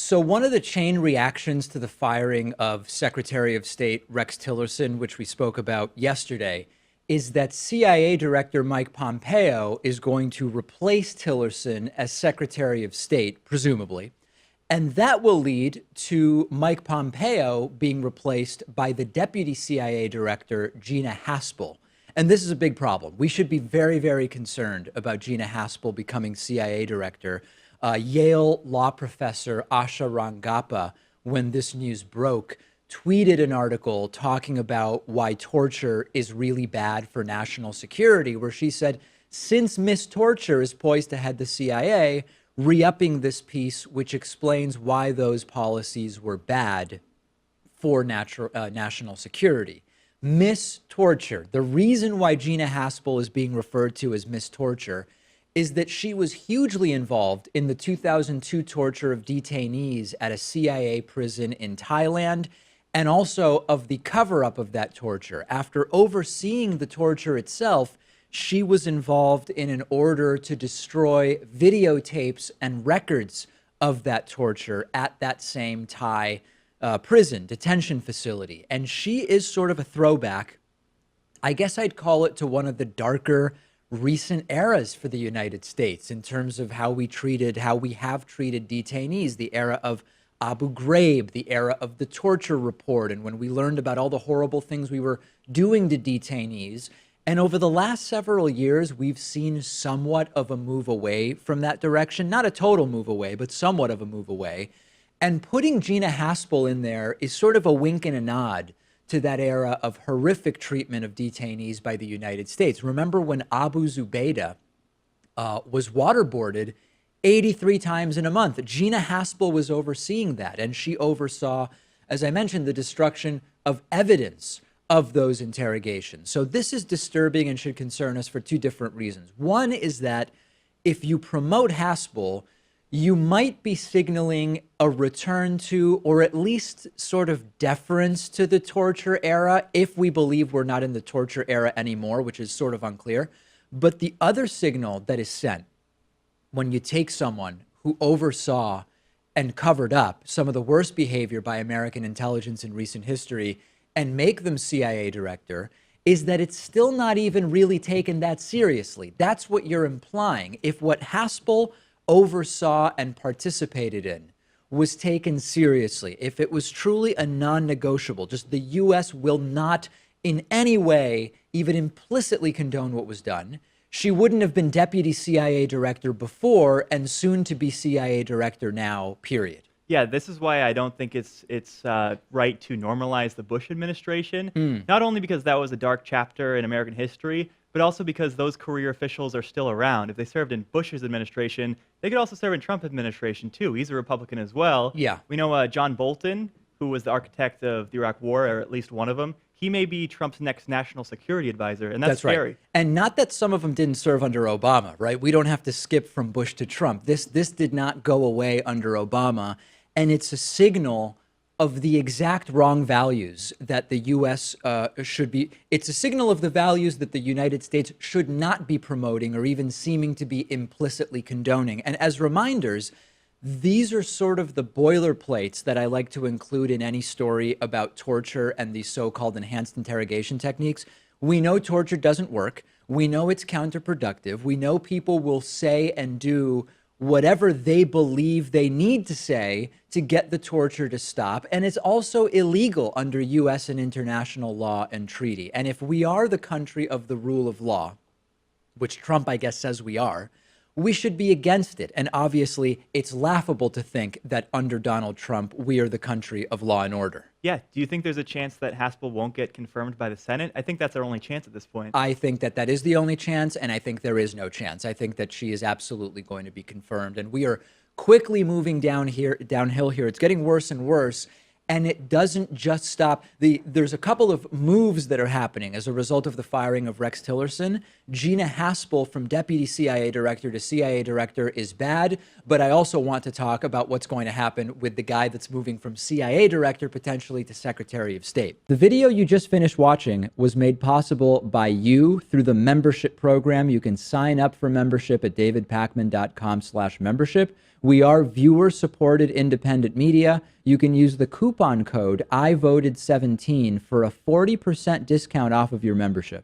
So one of the chain reactions to the firing of Secretary of State Rex Tillerson, which we spoke about yesterday, is that CIA Director Mike Pompeo is going to replace Tillerson as Secretary of State, presumably. And that will lead to Mike Pompeo being replaced by the Deputy CIA Director, Gina Haspel. And this is a big problem. We should be very, very concerned about Gina Haspel becoming CIA Director. Yale law professor Asha Rangappa, when this news broke, tweeted an article talking about why torture is really bad for national security, where she said, since Miss Torture is poised to head the CIA, re-upping this piece, which explains why those policies were bad for national security. Miss Torture, the reason why Gina Haspel is being referred to as Miss Torture is that she was hugely involved in the 2002 torture of detainees at a CIA prison in Thailand, and also of the cover-up of that torture. After overseeing the torture itself, she was involved in an order to destroy videotapes and records of that torture at that same Thai prison, detention facility. And she is sort of a throwback, I guess I'd call it, to one of the darker recent eras for the United States in terms of how we have treated detainees, the era of Abu Ghraib, the era of the torture report, and when we learned about all the horrible things we were doing to detainees. And over the last several years, we've seen somewhat of a move away from that direction, not a total move away, but somewhat of a move away. And putting Gina Haspel in there is sort of a wink and a nod to that era of horrific treatment of detainees by the United States. Remember when Abu Zubaydah was waterboarded 83 times in a month? Gina Haspel was overseeing that, and she oversaw, as I mentioned, the destruction of evidence of those interrogations. So this is disturbing and should concern us for two different reasons. One is that if you promote Haspel, you might be signaling a return to, or at least sort of deference to, the torture era, if we believe we're not in the torture era anymore, which is sort of unclear. But the other signal that is sent when you take someone who oversaw and covered up some of the worst behavior by American intelligence in recent history and make them CIA director is that it's still not even really taken that seriously. That's what you're implying. If what Haspel oversaw and participated in was taken seriously, if it was truly a non-negotiable, just the U.S. will not in any way even implicitly condone what was done, she wouldn't have been deputy CIA director before and soon to be CIA director now, period. Yeah, this is why I don't think it's right to normalize the Bush administration, not only because that was a dark chapter in American history, but also because those career officials are still around. If they served in Bush's administration, they could also serve in Trump's administration, too. He's a Republican as well. Yeah. We know John Bolton, who was the architect of the Iraq War, or at least one of them. He may be Trump's next national security advisor, and that's scary. Right. And not that some of them didn't serve under Obama, right? We don't have to skip from Bush to Trump. This did not go away under Obama, and it's a signal of the exact wrong values that the U.S. Should be. It's a signal of the values that the United States should not be promoting or even seeming to be implicitly condoning. And as reminders, these are sort of the boilerplates that I like to include in any story about torture and these so-called enhanced interrogation techniques. We know torture doesn't work. We know it's counterproductive. We know people will say and do whatever they believe they need to say to get the torture to stop. And it's also illegal under U.S. and international law and treaty. And if we are the country of the rule of law, which Trump, I guess, says we are, we should be against it. And obviously, it's laughable to think that under Donald Trump, we are the country of law and order. Yeah. Do you think there's a chance that Haspel won't get confirmed by the Senate? I think that's our only chance at this point. I think that that is the only chance, and I think there is no chance. I think that she is absolutely going to be confirmed. And we are quickly moving downhill here. It's getting worse and worse. And it doesn't just stop. There's a couple of moves that are happening as a result of the firing of Rex Tillerson. Gina Haspel from deputy CIA director to CIA director is bad, but I also want to talk about what's going to happen with the guy that's moving from CIA director potentially to Secretary of State. The video you just finished watching was made possible by you through the membership program. You can sign up for membership at davidpakman.com/membership. We are viewer-supported independent media. You can use the coupon code IVOTED17 for a 40% discount off of your membership.